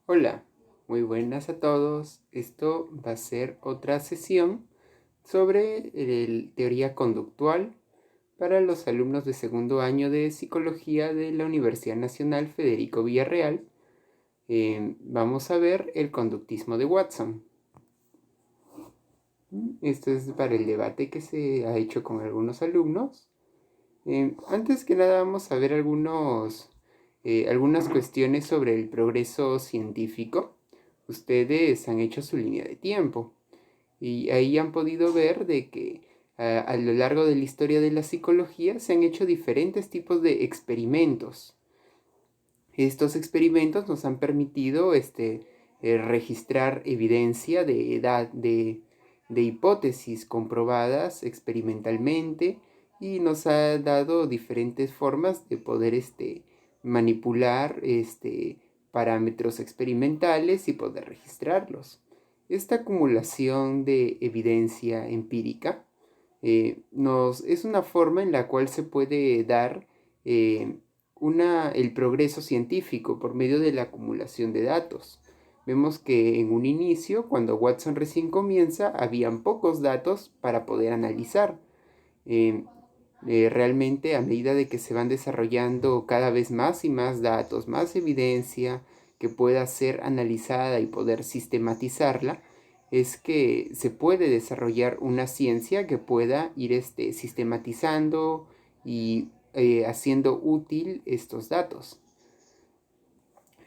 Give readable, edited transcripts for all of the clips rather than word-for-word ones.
Hola, muy buenas a todos. Esto va a ser otra sesión sobre teoría conductual para los alumnos de segundo año de psicología de la Universidad Nacional Federico Villarreal. Vamos a ver el conductismo de Watson. Esto es para el debate que se ha hecho con algunos alumnos. Antes que nada vamos a ver algunas cuestiones sobre el progreso científico. Ustedes han hecho su línea de tiempo y ahí han podido ver de que a lo largo de la historia de la psicología se han hecho diferentes tipos de experimentos. Estos experimentos nos han permitido registrar evidencia de hipótesis comprobadas experimentalmente y nos ha dado diferentes formas de poder manipular parámetros experimentales y poder registrarlos. Esta acumulación de evidencia empírica es una forma en la cual se puede dar eh, el progreso científico por medio de la acumulación de datos. Vemos que en un inicio, cuando Watson recién comienza, habían pocos datos para poder analizar. Eh, Realmente a medida de que se van desarrollando cada vez más y más datos, más evidencia que pueda ser analizada y poder sistematizarla, es que se puede desarrollar una ciencia que pueda ir sistematizando y haciendo útil estos datos.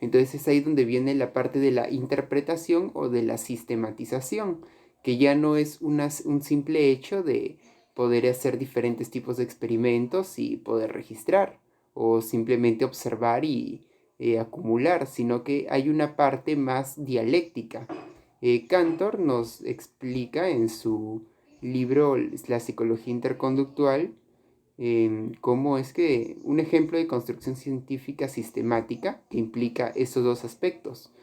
Entonces es ahí donde viene la parte de la interpretación o de la sistematización, que ya no es un simple hecho de poder hacer diferentes tipos de experimentos y poder registrar, o simplemente observar y acumular, sino que hay una parte más dialéctica. Cantor nos explica en su libro La psicología interconductual cómo es que un ejemplo de construcción científica sistemática que implica esos dos aspectos,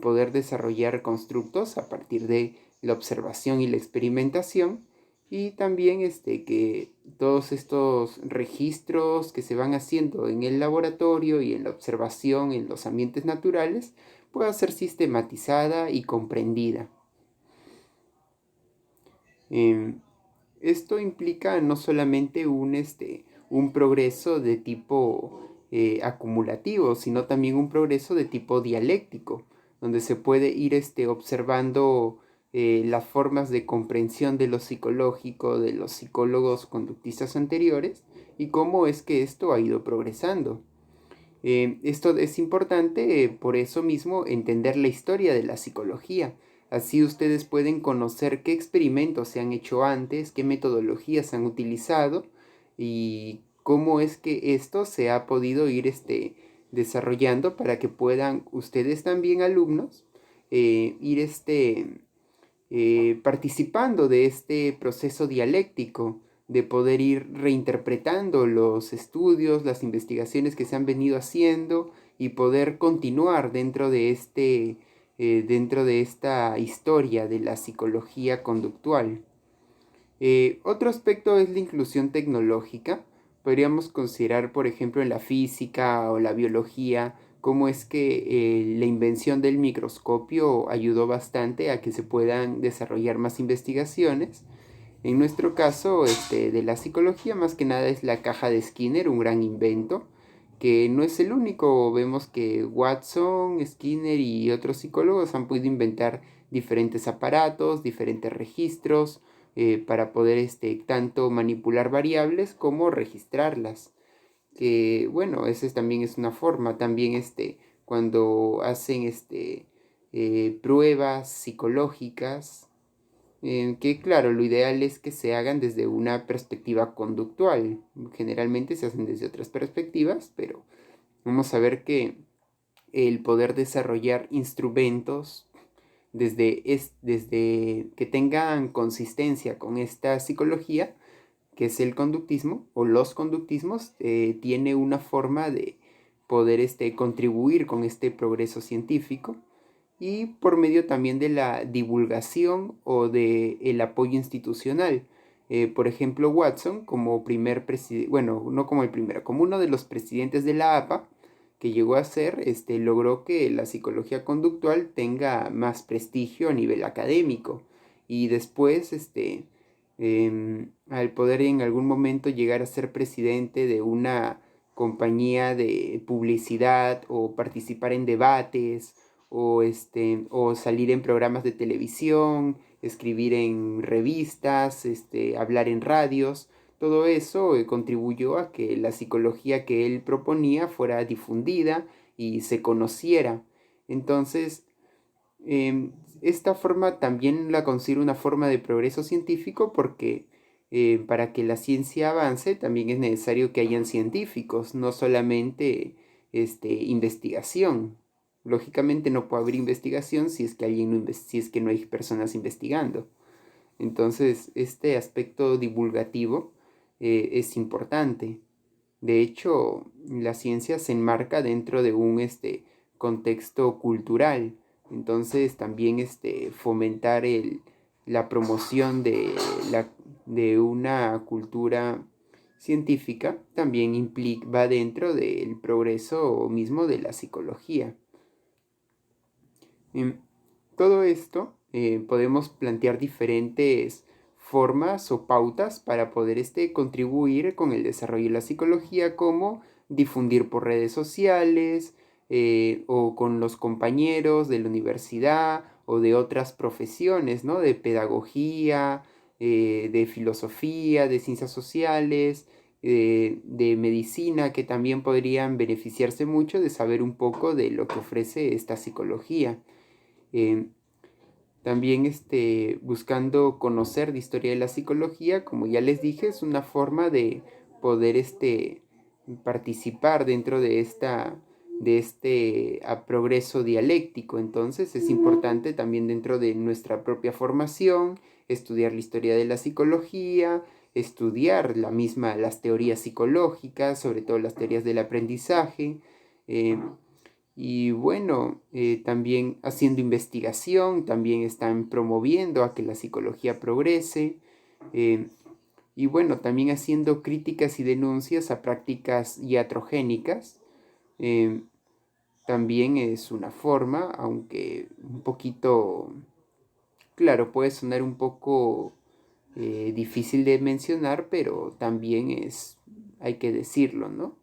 poder desarrollar constructos a partir de la observación y la experimentación, y también que todos estos registros que se van haciendo en el laboratorio y en la observación en los ambientes naturales pueda ser sistematizada y comprendida. Em, Esto implica no solamente un progreso de tipo acumulativo, sino también un progreso de tipo dialéctico, donde se puede ir observando las formas de comprensión de lo psicológico de los psicólogos conductistas anteriores y cómo es que esto ha ido progresando. Esto es importante, por eso mismo, entender la historia de la psicología. Así ustedes pueden conocer qué experimentos se han hecho antes, qué metodologías han utilizado y cómo es que esto se ha podido ir desarrollando para que puedan ustedes también, alumnos, ir participando de este proceso dialéctico, de poder ir reinterpretando los estudios, las investigaciones que se han venido haciendo y poder continuar dentro de esta historia de la psicología conductual. Otro aspecto es la inclusión tecnológica. Podríamos considerar, por ejemplo, en la física o la biología, cómo es que la invención del microscopio ayudó bastante a que se puedan desarrollar más investigaciones. En nuestro caso, de la psicología, más que nada es la caja de Skinner, un gran invento, que no es el único. Vemos que Watson, Skinner y otros psicólogos han podido inventar diferentes aparatos, diferentes registros, para poder tanto manipular variables como registrarlas. Que bueno, esa también es una forma. También cuando hacen pruebas psicológicas, que claro, lo ideal es que se hagan desde una perspectiva conductual. Generalmente se hacen desde otras perspectivas, pero vamos a ver que el poder desarrollar instrumentos desde que tengan consistencia con esta psicología, que es el conductismo o los conductismos, tiene una forma de poder contribuir con este progreso científico y por medio también de la divulgación o de el apoyo institucional. Por ejemplo, Watson como primer presidente, bueno, no como el primero, como uno de los presidentes de la APA, que llegó a hacer, logró que la psicología conductual tenga más prestigio a nivel académico. Y después, al poder en algún momento llegar a ser presidente de una compañía de publicidad o participar en debates o salir en programas de televisión, escribir en revistas, hablar en radios, todo eso contribuyó a que la psicología que él proponía fuera difundida y se conociera. Entonces, esta forma también la considero una forma de progreso científico porque para que la ciencia avance también es necesario que hayan científicos, no solamente investigación. Lógicamente no puede haber investigación si es que si es que no hay personas investigando. Entonces, este aspecto divulgativo es importante. De hecho, la ciencia se enmarca dentro de un contexto cultural. Entonces, también fomentar la promoción de una cultura científica también va dentro del progreso mismo de la psicología. En todo esto podemos plantear diferentes formas o pautas para poder contribuir con el desarrollo de la psicología, como difundir por redes sociales o con los compañeros de la universidad o de otras profesiones, ¿no? De pedagogía, de filosofía, de ciencias sociales, de medicina, que también podrían beneficiarse mucho de saber un poco de lo que ofrece esta psicología. Eh, También buscando conocer de historia de la psicología, como ya les dije, es una forma de poder participar dentro de progreso dialéctico. Entonces es importante también dentro de nuestra propia formación estudiar la historia de la psicología, estudiar las teorías psicológicas, sobre todo las teorías del aprendizaje. Y bueno, también haciendo investigación, también están promoviendo a que la psicología progrese. eh, y bueno, también haciendo críticas y denuncias a prácticas iatrogénicas. eh, También es una forma, aunque un poquito, claro, puede sonar un poco difícil de mencionar, pero también hay que decirlo, ¿no?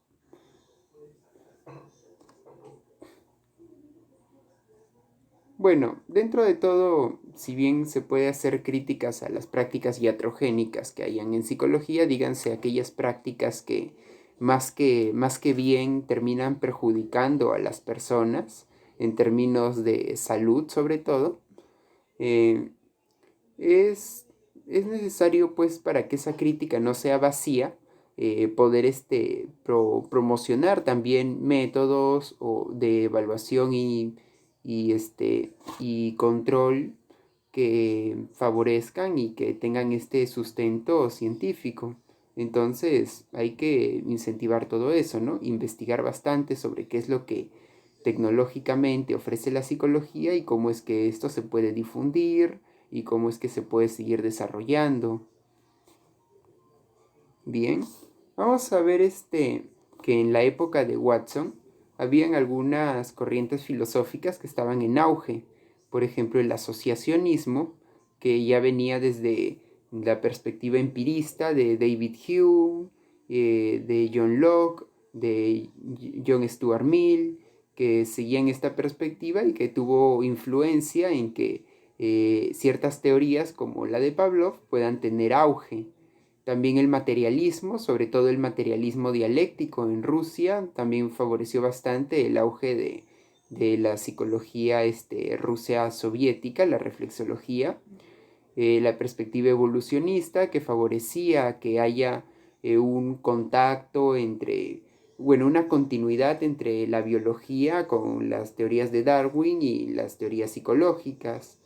Bueno, dentro de todo, si bien se puede hacer críticas a las prácticas iatrogénicas que hayan en psicología, díganse aquellas prácticas que más que bien terminan perjudicando a las personas en términos de salud sobre todo, eh, es, es necesario pues para que esa crítica no sea vacía, poder promocionar también métodos de evaluación y control que favorezcan y que tengan este sustento científico. Entonces hay que incentivar todo eso, ¿no? Investigar bastante sobre qué es lo que tecnológicamente ofrece la psicología y cómo es que esto se puede difundir y cómo es que se puede seguir desarrollando. Bien, vamos a ver que en la época de Watson habían algunas corrientes filosóficas que estaban en auge. Por ejemplo, el asociacionismo, que ya venía desde la perspectiva empirista de David Hume, de John Locke, de John Stuart Mill, que seguían esta perspectiva y que tuvo influencia en que ciertas teorías como la de Pavlov puedan tener auge. También el materialismo, sobre todo el materialismo dialéctico en Rusia, también favoreció bastante el auge de la psicología rusa soviética, la reflexología, la perspectiva evolucionista que favorecía que haya un contacto bueno, una continuidad entre la biología con las teorías de Darwin y las teorías psicológicas.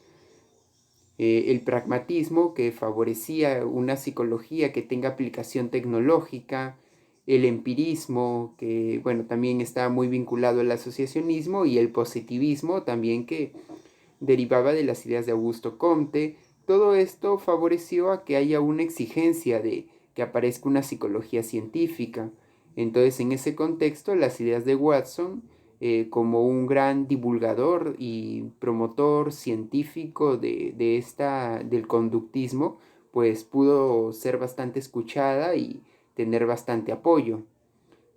El pragmatismo, que favorecía una psicología que tenga aplicación tecnológica, el empirismo, que bueno, también está muy vinculado al asociacionismo, y el positivismo también, que derivaba de las ideas de Augusto Comte. Todo esto favoreció a que haya una exigencia de que aparezca una psicología científica. Entonces, en ese contexto, las ideas de Watson, como un gran divulgador y promotor científico del conductismo, pues pudo ser bastante escuchada y tener bastante apoyo.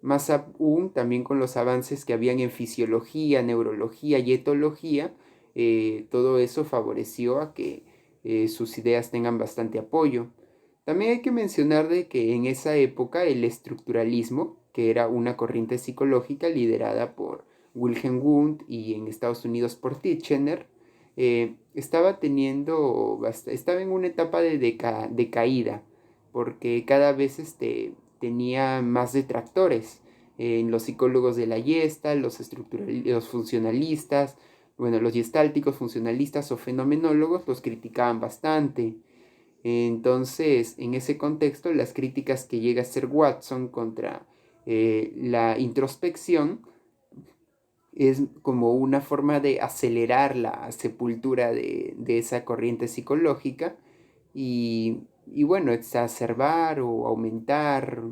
Más aún, también con los avances que habían en fisiología, neurología y etología, todo eso favoreció a que sus ideas tengan bastante apoyo. También hay que mencionar de que en esa época el estructuralismo, que era una corriente psicológica liderada por Wilhelm Wundt y en Estados Unidos por Titchener, estaba en una etapa de decaída, porque cada vez tenía más detractores. En los psicólogos de la Gestalt, los funcionalistas, bueno, los gestálticos, funcionalistas o fenomenólogos los criticaban bastante. Entonces, en ese contexto, las críticas que llega a hacer Watson contra la introspección es como una forma de acelerar la sepultura de esa corriente psicológica y bueno, exacerbar o aumentar,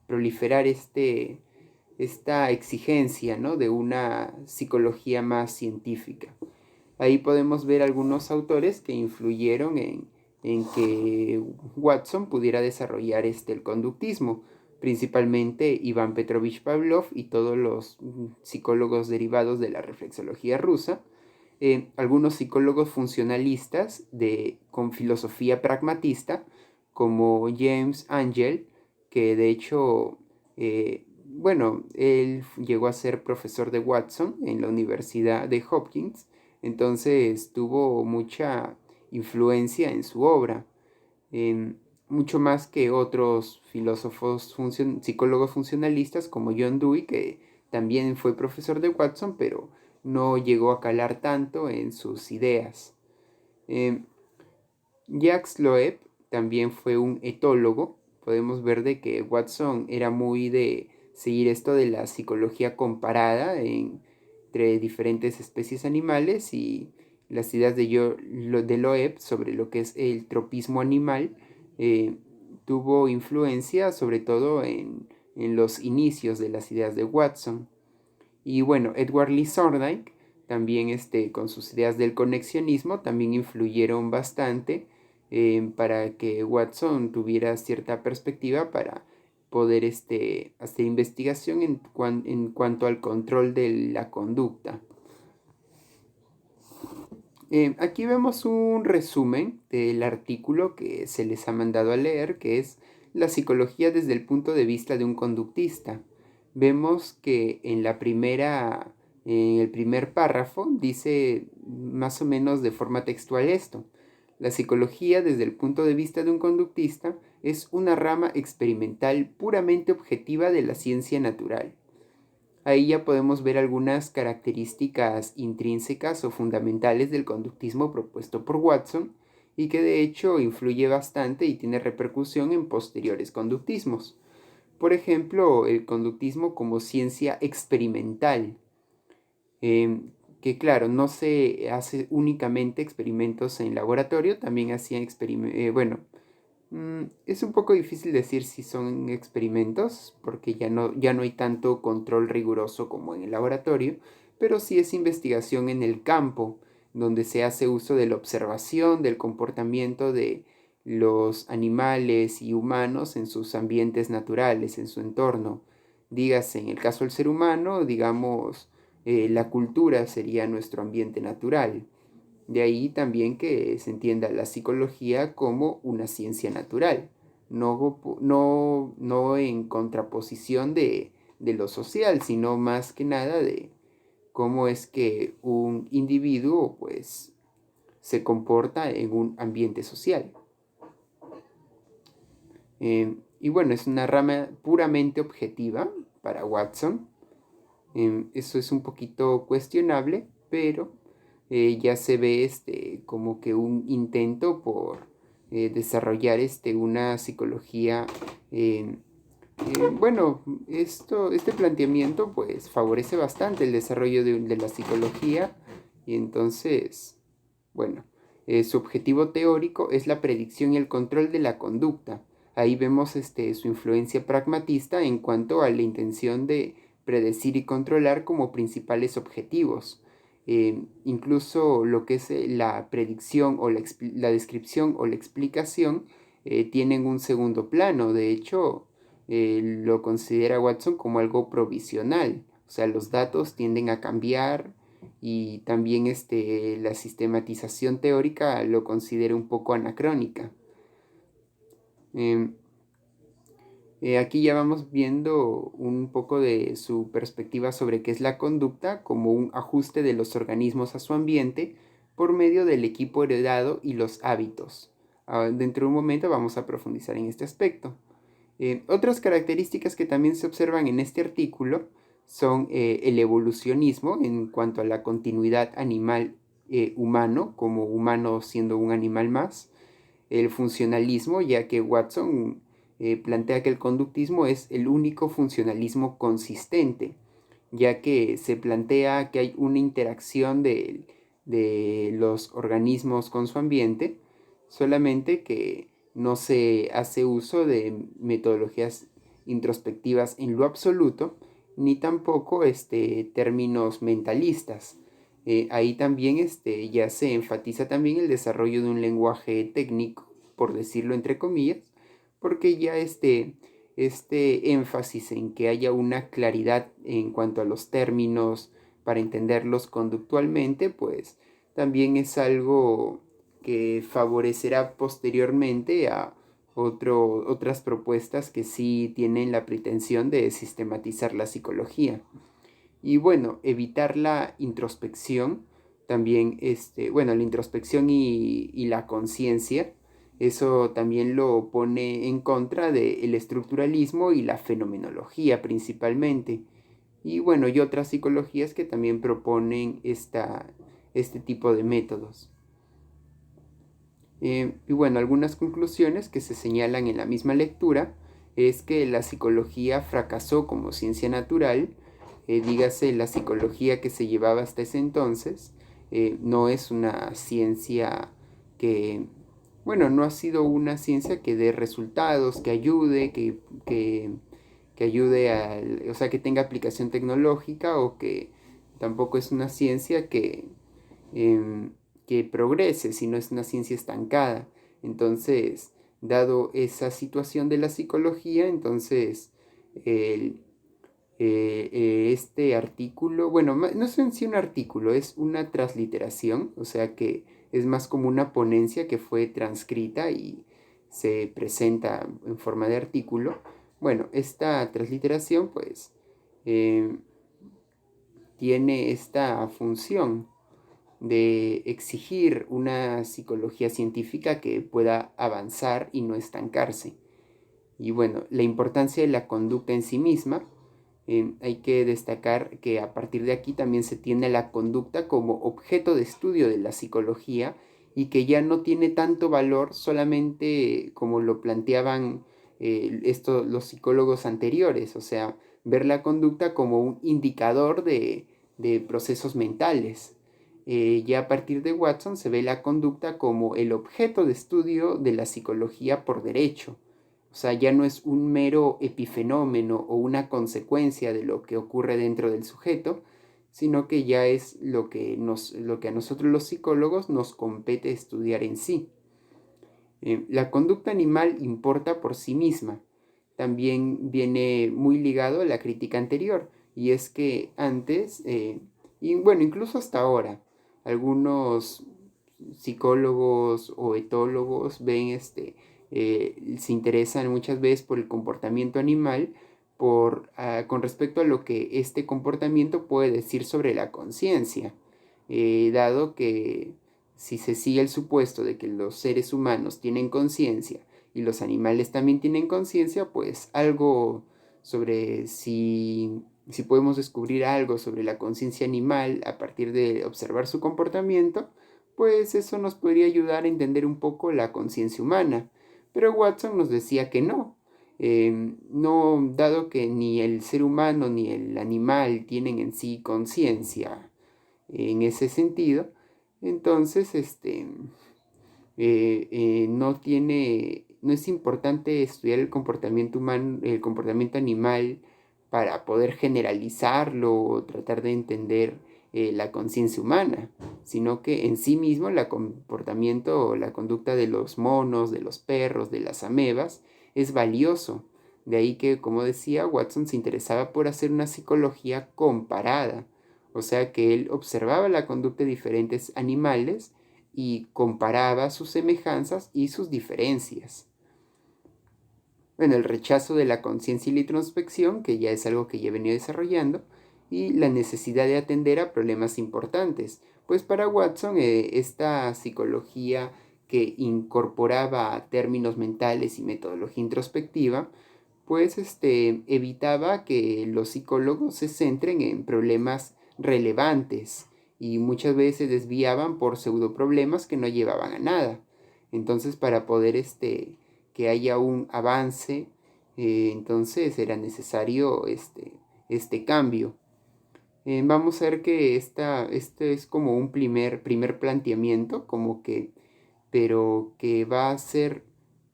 proliferar esta exigencia, ¿no?, de una psicología más científica. Ahí podemos ver algunos autores que influyeron en que Watson pudiera desarrollar el conductismo, principalmente Iván Petrovich Pavlov y todos los psicólogos derivados de la reflexología rusa, algunos psicólogos funcionalistas con filosofía pragmatista, como James Angel, que de hecho, bueno, él llegó a ser profesor de Watson en la Universidad de Hopkins, entonces tuvo mucha influencia en su obra, mucho más que otros filósofos psicólogos funcionalistas como John Dewey, que también fue profesor de Watson, pero no llegó a calar tanto en sus ideas. Jacques Loeb también fue un etólogo. Podemos ver de que Watson era muy de seguir esto de la psicología comparada entre diferentes especies animales, y las ideas de Loeb sobre lo que es el tropismo animal tuvo influencia sobre todo en los inicios de las ideas de Watson. Y bueno, Edward Lee Thorndike también con sus ideas del conexionismo también influyeron bastante para que Watson tuviera cierta perspectiva para poder hacer investigación en cuanto al control de la conducta. Aquí vemos un resumen del artículo que se les ha mandado a leer, que es La psicología desde el punto de vista de un conductista. Vemos que en el primer párrafo dice más o menos de forma textual esto: la psicología desde el punto de vista de un conductista es una rama experimental puramente objetiva de la ciencia natural. Ahí ya podemos ver algunas características intrínsecas o fundamentales del conductismo propuesto por Watson, y que de hecho influye bastante y tiene repercusión en posteriores conductismos. Por ejemplo, el conductismo como ciencia experimental, que claro, no se hace únicamente experimentos en laboratorio, también hacían es un poco difícil decir si son experimentos, porque ya no hay tanto control riguroso como en el laboratorio, pero sí es investigación en el campo, donde se hace uso de la observación del comportamiento de los animales y humanos en sus ambientes naturales, en su entorno. Dígase, en el caso del ser humano, digamos, la cultura sería nuestro ambiente natural. De ahí también que se entienda la psicología como una ciencia natural, no en contraposición de lo social, sino más que nada de cómo es que un individuo pues se comporta en un ambiente social. Y bueno, es una rama puramente objetiva para Watson. Eso es un poquito cuestionable, pero ya se ve como que un intento por desarrollar una psicología. Bueno, este planteamiento pues favorece bastante el desarrollo de la psicología, y entonces, bueno, su objetivo teórico es la predicción y el control de la conducta ahí vemos su influencia pragmatista en cuanto a la intención de predecir y controlar como principales objetivos. Incluso lo que es la predicción o la descripción o la explicación tienen un segundo plano. De hecho, lo considera Watson como algo provisional. O sea, los datos tienden a cambiar y también la sistematización teórica lo considera un poco anacrónica. Eh, Aquí ya vamos viendo un poco de su perspectiva sobre qué es la conducta como un ajuste de los organismos a su ambiente por medio del equipo heredado y los hábitos. Dentro de un momento vamos a profundizar en este aspecto. Otras características que también se observan en este artículo son el evolucionismo en cuanto a la continuidad animal humano, como humano siendo un animal más, el funcionalismo, ya que Watson plantea que el conductismo es el único funcionalismo consistente, ya que se plantea que hay una interacción de los organismos con su ambiente, solamente que no se hace uso de metodologías introspectivas en lo absoluto, ni tampoco términos mentalistas. Ahí también ya se enfatiza también el desarrollo de un lenguaje técnico, por decirlo entre comillas, porque ya este énfasis en que haya una claridad en cuanto a los términos para entenderlos conductualmente, pues también es algo que favorecerá posteriormente a otras propuestas que sí tienen la pretensión de sistematizar la psicología. Y bueno, evitar la introspección, también, la introspección y la conciencia, eso también lo pone en contra del estructuralismo y la fenomenología principalmente. Y bueno, y otras psicologías que también proponen este tipo de métodos. Y bueno, algunas conclusiones que se señalan en la misma lectura es que la psicología fracasó como ciencia natural, dígase la psicología que se llevaba hasta ese entonces, no es una ciencia que, bueno, no ha sido una ciencia que dé resultados, que ayude, que ayude o sea, que tenga aplicación tecnológica, o que tampoco es una ciencia eh, que progrese, sino es una ciencia estancada. Entonces, dado esa situación de la psicología, entonces este artículo, bueno, no es en sí un artículo, es una transliteración, o sea que es más como una ponencia que fue transcrita y se presenta en forma de artículo. Bueno, esta transliteración pues eh, tiene esta función de exigir una psicología científica que pueda avanzar y no estancarse. Y bueno, la importancia de la conducta en sí misma, hay que destacar que a partir de aquí también se tiene la conducta como objeto de estudio de la psicología y que ya no tiene tanto valor solamente como lo planteaban los psicólogos anteriores, o sea, ver la conducta como un indicador de procesos mentales. Ya a partir de Watson se ve la conducta como el objeto de estudio de la psicología por derecho. O sea, ya no es un mero epifenómeno o una consecuencia de lo que ocurre dentro del sujeto, sino que ya es lo que a nosotros los psicólogos nos compete estudiar en sí. La conducta animal importa por sí misma. También viene muy ligado a la crítica anterior, y es que antes, y bueno, incluso hasta ahora, algunos psicólogos o etólogos se interesan muchas veces por el comportamiento animal con respecto a lo que este comportamiento puede decir sobre la conciencia, dado que si se sigue el supuesto de que los seres humanos tienen conciencia y los animales también tienen conciencia, pues algo sobre si podemos descubrir algo sobre la conciencia animal a partir de observar su comportamiento, pues eso nos podría ayudar a entender un poco la conciencia humana. Pero Watson nos decía que no, dado que ni el ser humano ni el animal tienen en sí conciencia en ese sentido, entonces no tiene no es importante estudiar el comportamiento humano, el comportamiento animal para poder generalizarlo o tratar de entender la conciencia humana, sino que en sí mismo el comportamiento o la conducta de los monos, de los perros, de las amebas, es valioso. De ahí que, como decía, Watson se interesaba por hacer una psicología comparada, o sea que él observaba la conducta de diferentes animales y comparaba sus semejanzas y sus diferencias. Bueno, el rechazo de la conciencia y la introspección, que ya es algo que ya he venido desarrollando, y la necesidad de atender a problemas importantes. Pues para Watson, esta psicología que incorporaba términos mentales y metodología introspectiva, pues evitaba que los psicólogos se centren en problemas relevantes y muchas veces desviaban por pseudo problemas que no llevaban a nada. Entonces, para poder que haya un avance, entonces era necesario este cambio. Vamos a ver que este es como un primer planteamiento, como que, pero que va a ser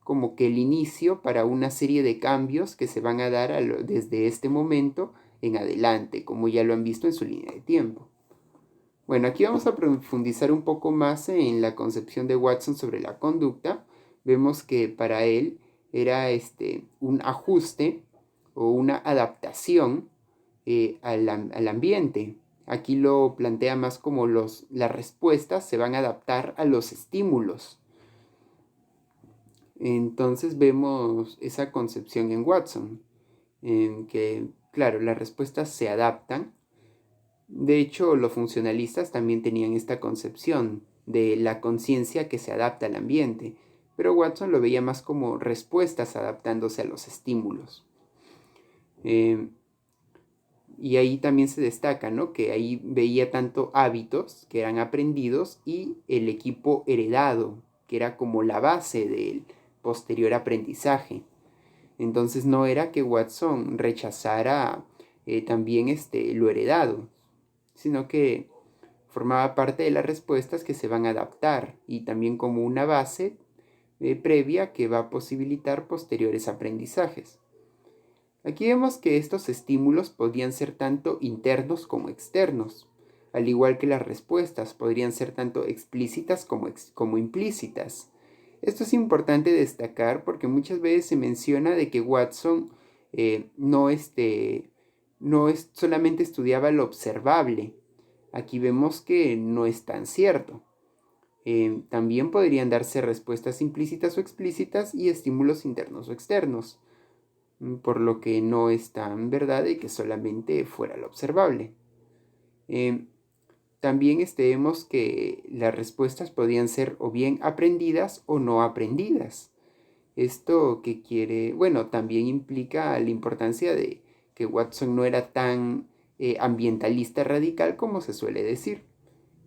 como que el inicio para una serie de cambios que se van a dar desde este momento en adelante, como ya lo han visto en su línea de tiempo. Bueno, aquí vamos a profundizar un poco más en la concepción de Watson sobre la conducta. Vemos que para él era un ajuste o una adaptación al ambiente. Aquí lo plantea más como las respuestas se van a adaptar a los estímulos. Entonces vemos esa concepción en Watson, en que, claro, las respuestas se adaptan. De hecho, los funcionalistas también tenían esta concepción de la conciencia que se adapta al ambiente, pero Watson lo veía más como respuestas adaptándose a los estímulos. Y ahí también se destaca, ¿no? Que ahí veía tanto hábitos que eran aprendidos y el equipo heredado, que era como la base del posterior aprendizaje. Entonces no era que Watson rechazara también lo heredado, sino que formaba parte de las respuestas que se van a adaptar y también como una base previa que va a posibilitar posteriores aprendizajes. Aquí vemos que estos estímulos podían ser tanto internos como externos, al igual que las respuestas podrían ser tanto explícitas como implícitas. Esto es importante destacar porque muchas veces se menciona de que Watson no solamente estudiaba lo observable. Aquí vemos que no es tan cierto. También podrían darse respuestas implícitas o explícitas y estímulos internos o externos, por lo que no es tan verdad de que solamente fuera lo observable. También vemos que las respuestas podían ser o bien aprendidas o no aprendidas. Esto que quiere, bueno, también implica la importancia de que Watson no era tan ambientalista radical como se suele decir.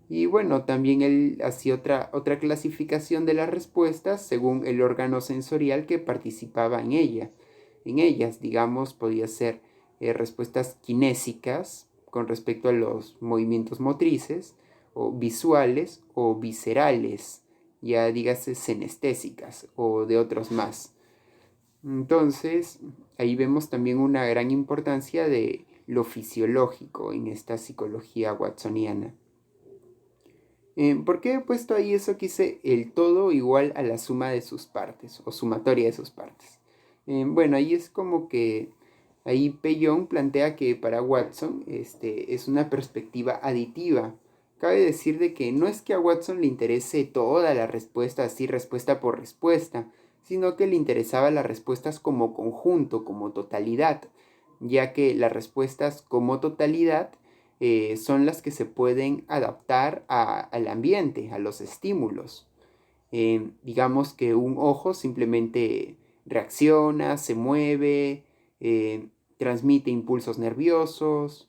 Y bueno, también él hacía otra clasificación de las respuestas según el órgano sensorial que participaba en ellas, digamos, podía ser respuestas kinésicas con respecto a los movimientos motrices, o visuales o viscerales, ya dígase senestésicas o de otros más. Entonces, ahí vemos también una gran importancia de lo fisiológico en esta psicología watsoniana. ¿Por qué he puesto ahí eso que dice el todo igual a la suma de sus partes o sumatoria de sus partes? Bueno, ahí es como que ahí Peyon plantea que para Watson es una perspectiva aditiva. Cabe decir de que no es que a Watson le interese toda la respuesta así, respuesta por respuesta, sino que le interesaba las respuestas como conjunto, como totalidad, ya que las respuestas como totalidad son las que se pueden adaptar al ambiente, a los estímulos. Digamos que un ojo simplemente reacciona, se mueve, transmite impulsos nerviosos,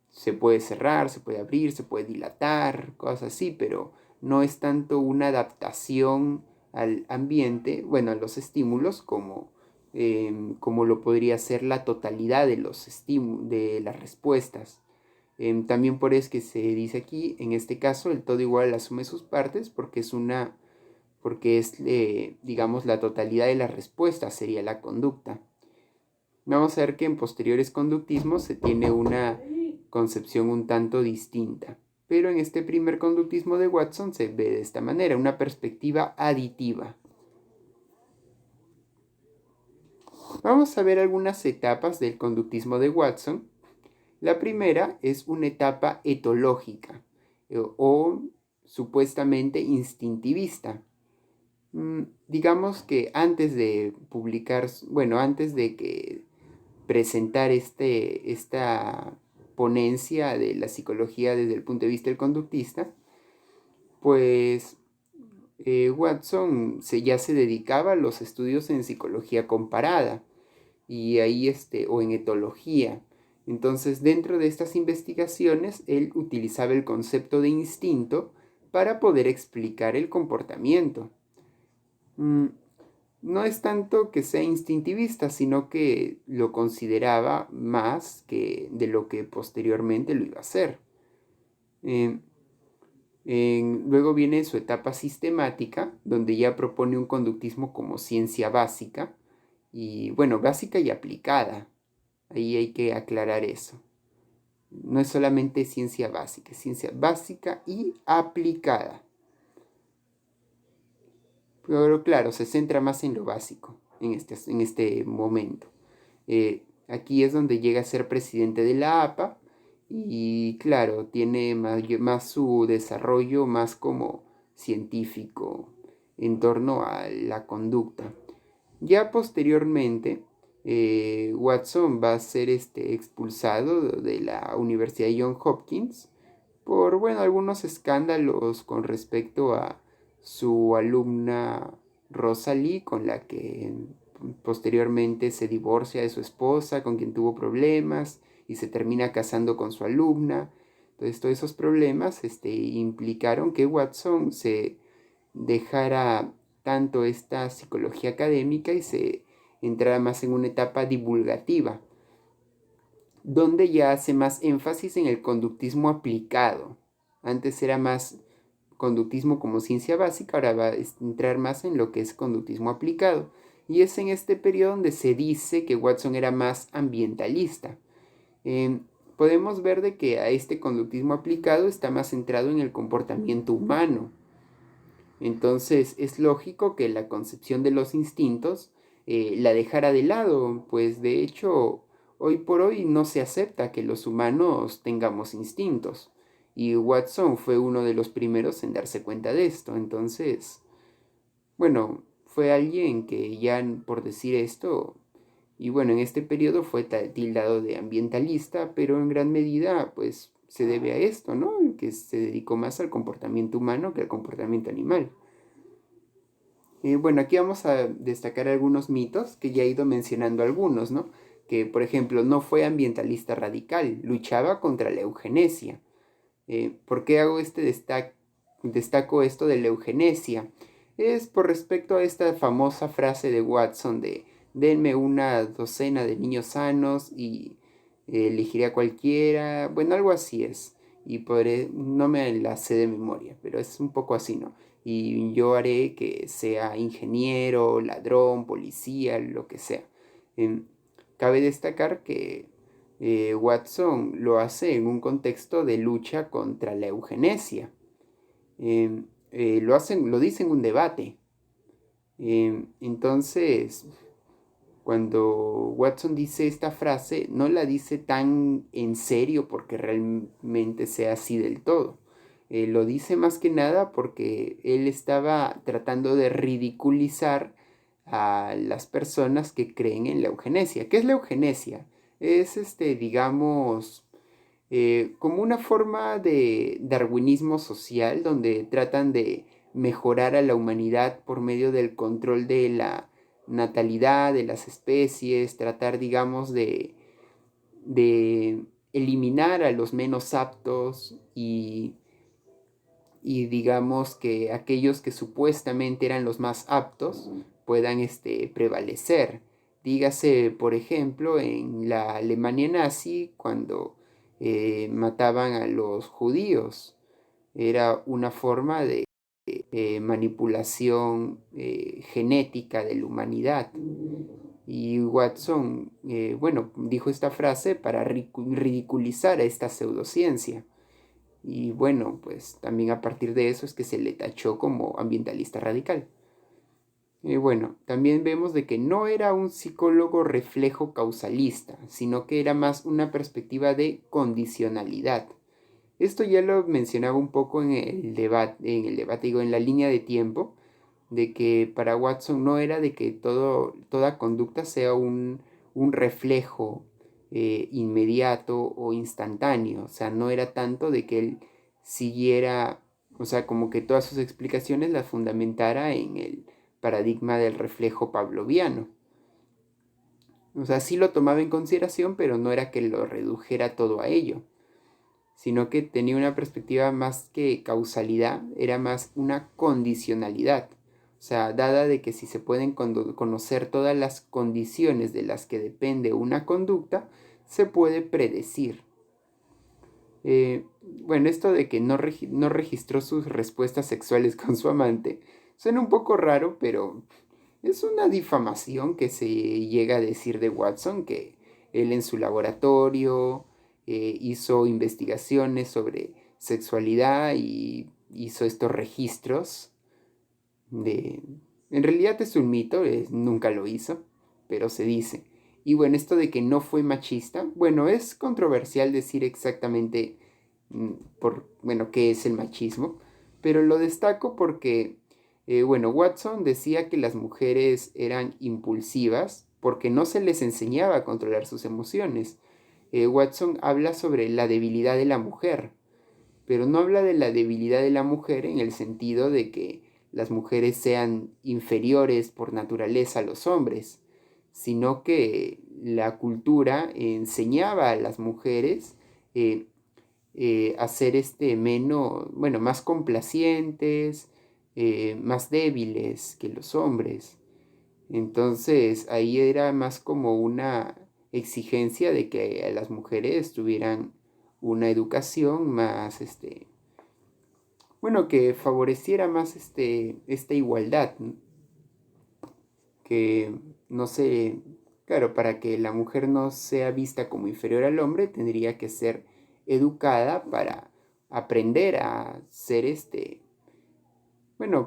se puede cerrar, se puede abrir, se puede dilatar, cosas así, pero no es tanto una adaptación al ambiente, bueno, a los estímulos, como lo podría ser la totalidad de de las respuestas. También por eso que se dice aquí, en este caso, el todo igual a la suma de sus partes, porque es una porque es, digamos, la totalidad de la respuesta sería la conducta. Vamos a ver que en posteriores conductismos se tiene una concepción un tanto distinta, pero en este primer conductismo de Watson se ve de esta manera, una perspectiva aditiva. Vamos a ver algunas etapas del conductismo de Watson. La primera es una etapa etológica o supuestamente instintivista. Digamos que antes de publicar, bueno, antes de que presentar esta ponencia de la psicología desde el punto de vista del conductista, pues Watson ya se dedicaba a los estudios en psicología comparada y ahí o en etología. Entonces, dentro de estas investigaciones, él utilizaba el concepto de instinto para poder explicar el comportamiento. No es tanto que sea instintivista, sino que lo consideraba más que de lo que posteriormente lo iba a hacer. Luego viene su etapa sistemática, donde ya propone un conductismo como ciencia básica, y bueno, básica y aplicada. Ahí hay que aclarar eso. No es solamente ciencia básica, es ciencia básica y aplicada. Pero claro, se centra más en lo básico en este momento. Aquí es donde llega a ser presidente de la APA y claro, tiene más su desarrollo más como científico en torno a la conducta. Ya posteriormente, Watson va a ser expulsado de la Universidad de Johns Hopkins por, bueno, algunos escándalos con respecto a su alumna Rosalie, con la que posteriormente se divorcia de su esposa, con quien tuvo problemas y se termina casando con su alumna. Entonces, todos esos problemas implicaron que Watson se dejara tanto esta psicología académica y se entrara más en una etapa divulgativa, donde ya hace más énfasis en el conductismo aplicado. Antes era más conductismo como ciencia básica, ahora va a entrar más en lo que es conductismo aplicado. Y es en este periodo donde se dice que Watson era más ambientalista. Podemos ver de que a este conductismo aplicado está más centrado en el comportamiento humano. Entonces es lógico que la concepción de los instintos la dejara de lado, pues de hecho hoy por hoy no se acepta que los humanos tengamos instintos. Y Watson fue uno de los primeros en darse cuenta de esto. Entonces, bueno, fue alguien que ya por decir esto, y bueno, en este periodo fue tildado de ambientalista, pero en gran medida pues se debe a esto, ¿no? Que se dedicó más al comportamiento humano que al comportamiento animal. Bueno, aquí vamos a destacar algunos mitos que ya he ido mencionando algunos, ¿no? Que, por ejemplo, no fue ambientalista radical, luchaba contra la eugenesia. ¿Por qué hago destaco esto de la eugenesia? Es por respecto a esta famosa frase de Watson de denme una docena de niños sanos y elegiré a cualquiera. Bueno, algo así es. Y no me la sé de memoria, pero es un poco así, ¿no? Y yo haré que sea ingeniero, ladrón, policía, lo que sea. Cabe destacar que Watson lo hace en un contexto de lucha contra la eugenesia. Lo dice en un debate. Entonces, cuando Watson dice esta frase, no la dice tan en serio porque realmente sea así del todo. Lo dice más que nada porque él estaba tratando de ridiculizar a las personas que creen en la eugenesia. ¿Qué es la eugenesia? Es, digamos, como una forma de darwinismo social donde tratan de mejorar a la humanidad por medio del control de la natalidad de las especies, tratar, digamos, de eliminar a los menos aptos y digamos que aquellos que supuestamente eran los más aptos puedan prevalecer. Dígase, por ejemplo, en la Alemania nazi, cuando mataban a los judíos. Era una forma de manipulación genética de la humanidad. Y Watson, dijo esta frase para ridiculizar a esta pseudociencia. Y bueno, pues también a partir de eso es que se le tachó como ambientalista radical. También vemos de que no era un psicólogo reflejo causalista, sino que era más una perspectiva de condicionalidad. Esto ya lo mencionaba un poco en el debate, digo, en la línea de tiempo, de que para Watson no era de que toda conducta sea un reflejo inmediato o instantáneo, o sea, no era tanto de que él siguiera, o sea, como que todas sus explicaciones las fundamentara en el paradigma del reflejo pavloviano. O sea, sí lo tomaba en consideración, pero no era que lo redujera todo a ello, sino que tenía una perspectiva más que causalidad, era más una condicionalidad. O sea, dada de que si se pueden conocer todas las condiciones de las que depende una conducta, se puede predecir. Esto de que no registró sus respuestas sexuales con su amante, suena un poco raro, pero es una difamación que se llega a decir de Watson, que él en su laboratorio hizo investigaciones sobre sexualidad y hizo estos registros de... En realidad es un mito, nunca lo hizo, pero se dice. Y bueno, esto de que no fue machista, bueno, es controversial decir exactamente qué es el machismo, pero lo destaco porque, Watson decía que las mujeres eran impulsivas porque no se les enseñaba a controlar sus emociones. Watson habla sobre la debilidad de la mujer, pero no habla de la debilidad de la mujer en el sentido de que las mujeres sean inferiores por naturaleza a los hombres, sino que la cultura enseñaba a las mujeres a ser más complacientes, más débiles que los hombres. Entonces ahí era más como una exigencia de que las mujeres tuvieran una educación más, que favoreciera más esta igualdad, ¿no? Que no sé, claro, para que la mujer no sea vista como inferior al hombre, tendría que ser educada para aprender a ser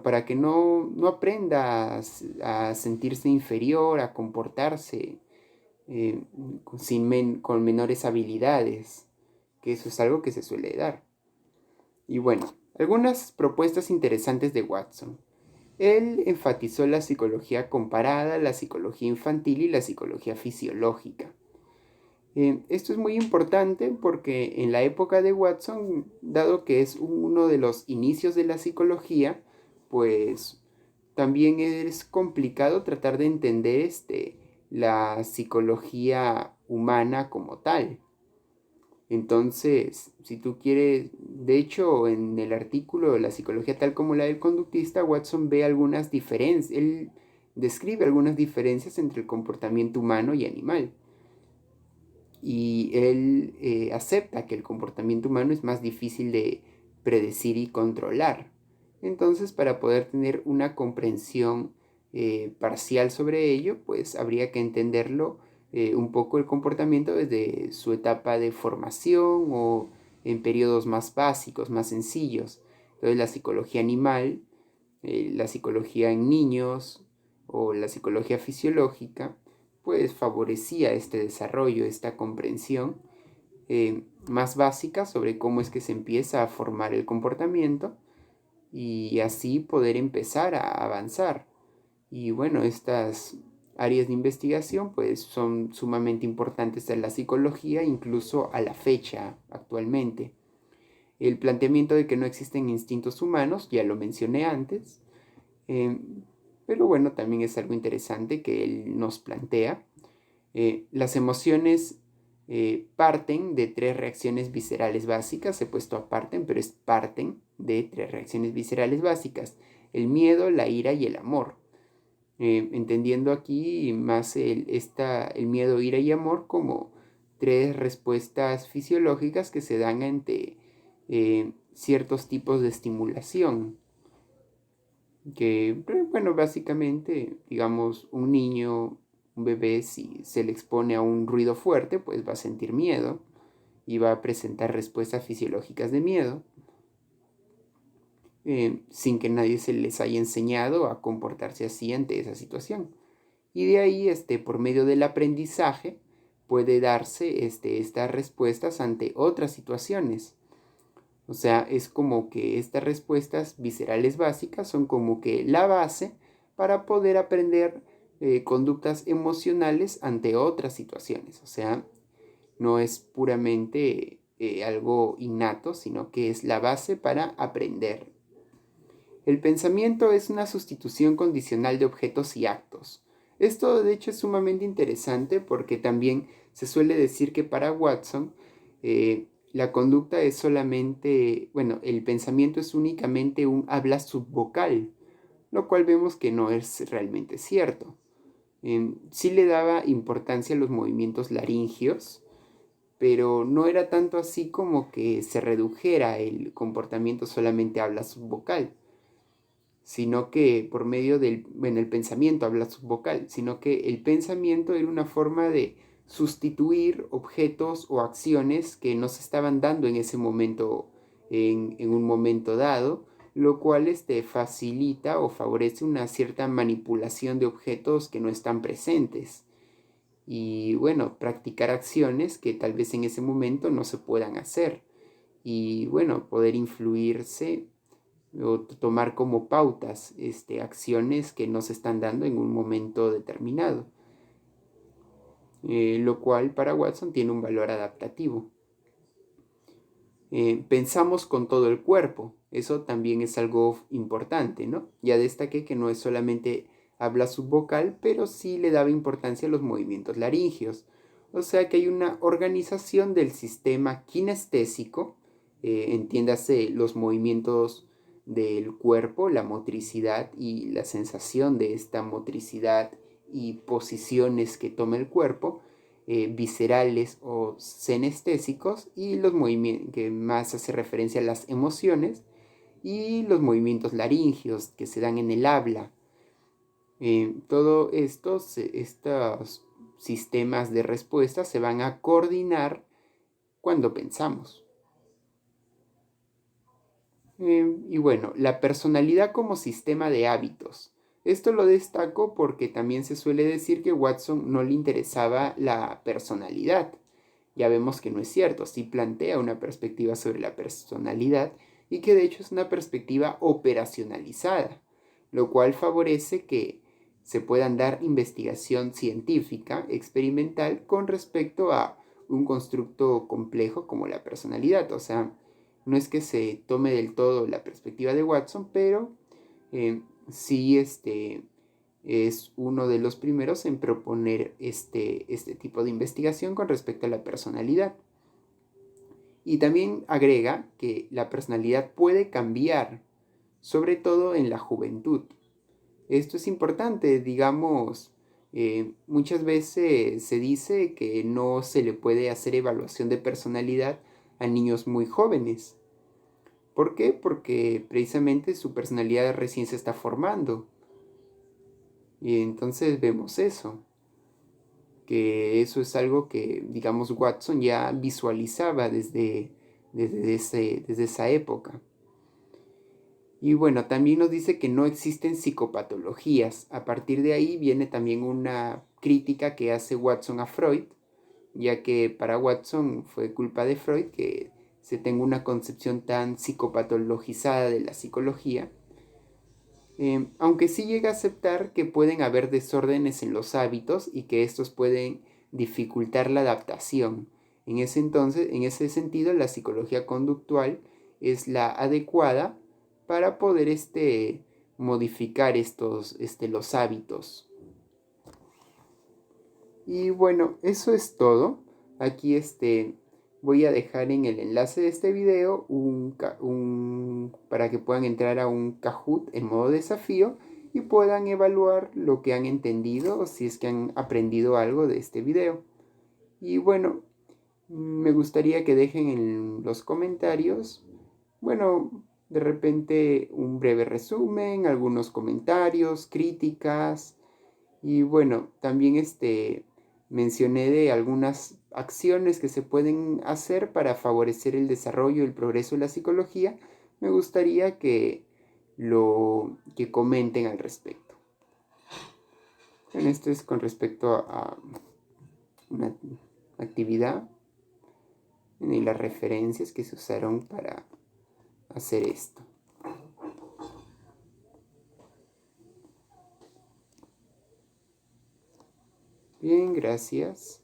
para que no aprenda a sentirse inferior, a comportarse eh, con menores habilidades, que eso es algo que se suele dar. Y bueno, algunas propuestas interesantes de Watson. Él enfatizó la psicología comparada, la psicología infantil y la psicología fisiológica. Esto es muy importante porque en la época de Watson, dado que es uno de los inicios de la psicología, pues también es complicado tratar de entender la psicología humana como tal. Entonces, si tú quieres, de hecho, en el artículo La psicología tal como la del conductista, Watson ve algunas diferencias, él describe algunas diferencias entre el comportamiento humano y animal. Y él acepta que el comportamiento humano es más difícil de predecir y controlar. Entonces, para poder tener una comprensión parcial sobre ello, pues habría que entenderlo un poco el comportamiento desde su etapa de formación o en periodos más básicos, más sencillos. Entonces, la psicología animal, la psicología en niños o la psicología fisiológica, pues favorecía este desarrollo, esta comprensión más básica sobre cómo es que se empieza a formar el comportamiento y así poder empezar a avanzar. Y bueno, estas áreas de investigación pues son sumamente importantes en la psicología, incluso a la fecha actualmente. El planteamiento de que no existen instintos humanos, ya lo mencioné antes, pero bueno, también es algo interesante que él nos plantea. Las emociones parten de tres reacciones viscerales básicas, he puesto aparte, pero parten de tres reacciones viscerales básicas: el miedo, la ira y el amor. Entendiendo aquí más el miedo, ira y amor como tres respuestas fisiológicas que se dan ante ciertos tipos de estimulación. que, bueno, básicamente, digamos, un niño, un bebé, si se le expone a un ruido fuerte, pues va a sentir miedo y va a presentar respuestas fisiológicas de miedo, sin que nadie se les haya enseñado a comportarse así ante esa situación. Y de ahí, por medio del aprendizaje, puede darse estas respuestas ante otras situaciones. O sea, es como que estas respuestas viscerales básicas son como que la base para poder aprender conductas emocionales ante otras situaciones. O sea, no es puramente algo innato, sino que es la base para aprender. El pensamiento es una sustitución condicional de objetos y actos. Esto de hecho es sumamente interesante porque también se suele decir que para Watson la conducta es solamente, bueno, el pensamiento es únicamente un habla subvocal, lo cual vemos que no es realmente cierto. Sí le daba importancia a los movimientos laringios, pero no era tanto así como que se redujera el comportamiento solamente a habla subvocal, sino que por medio del, bueno, el pensamiento habla subvocal, sino que el pensamiento era una forma de sustituir objetos o acciones que no se estaban dando en ese momento, en un momento dado, lo cual facilita o favorece una cierta manipulación de objetos que no están presentes. Y bueno, practicar acciones que tal vez en ese momento no se puedan hacer. Y bueno, poder influirse o tomar como pautas acciones que no se están dando en un momento determinado, lo cual para Watson tiene un valor adaptativo. Pensamos con todo el cuerpo, eso también es algo importante, ¿no? Ya destaqué que no es solamente habla subvocal, pero sí le daba importancia a los movimientos laringios, o sea que hay una organización del sistema kinestésico, entiéndase los movimientos del cuerpo, la motricidad y la sensación de esta motricidad y posiciones que toma el cuerpo, viscerales o senestésicos, y los movimientos que más hace referencia a las emociones, y los movimientos laringios que se dan en el habla. Todos estos sistemas de respuesta se van a coordinar cuando pensamos. Y bueno, la personalidad como sistema de hábitos. Esto lo destaco porque también se suele decir que Watson no le interesaba la personalidad. Ya vemos que no es cierto, sí plantea una perspectiva sobre la personalidad y que de hecho es una perspectiva operacionalizada, lo cual favorece que se puedan dar investigación científica, experimental, con respecto a un constructo complejo como la personalidad. O sea, no es que se tome del todo la perspectiva de Watson, pero sí es uno de los primeros en proponer este tipo de investigación con respecto a la personalidad. Y también agrega que la personalidad puede cambiar, sobre todo en la juventud. Esto es importante, digamos, muchas veces se dice que no se le puede hacer evaluación de personalidad a niños muy jóvenes. ¿Por qué? Porque precisamente su personalidad recién se está formando. Y entonces vemos eso, que eso es algo que, digamos, Watson ya visualizaba desde esa época. Y bueno, también nos dice que no existen psicopatologías. A partir de ahí viene también una crítica que hace Watson a Freud, ya que para Watson fue culpa de Freud que se tenga una concepción tan psicopatologizada de la psicología, aunque sí llega a aceptar que pueden haber desórdenes en los hábitos y que estos pueden dificultar la adaptación. En ese sentido, la psicología conductual es la adecuada para poder modificar los hábitos. Y bueno, eso es todo. Aquí voy a dejar en el enlace de este video para que puedan entrar a un Kahoot en modo desafío y puedan evaluar lo que han entendido o si es que han aprendido algo de este video. Y bueno, me gustaría que dejen en los comentarios, bueno, de repente un breve resumen, algunos comentarios, críticas y bueno, también mencioné de algunas acciones que se pueden hacer para favorecer el desarrollo y el progreso de la psicología. Me gustaría que comenten al respecto. Bueno, esto es con respecto a una actividad y las referencias que se usaron para hacer esto. Bien, gracias.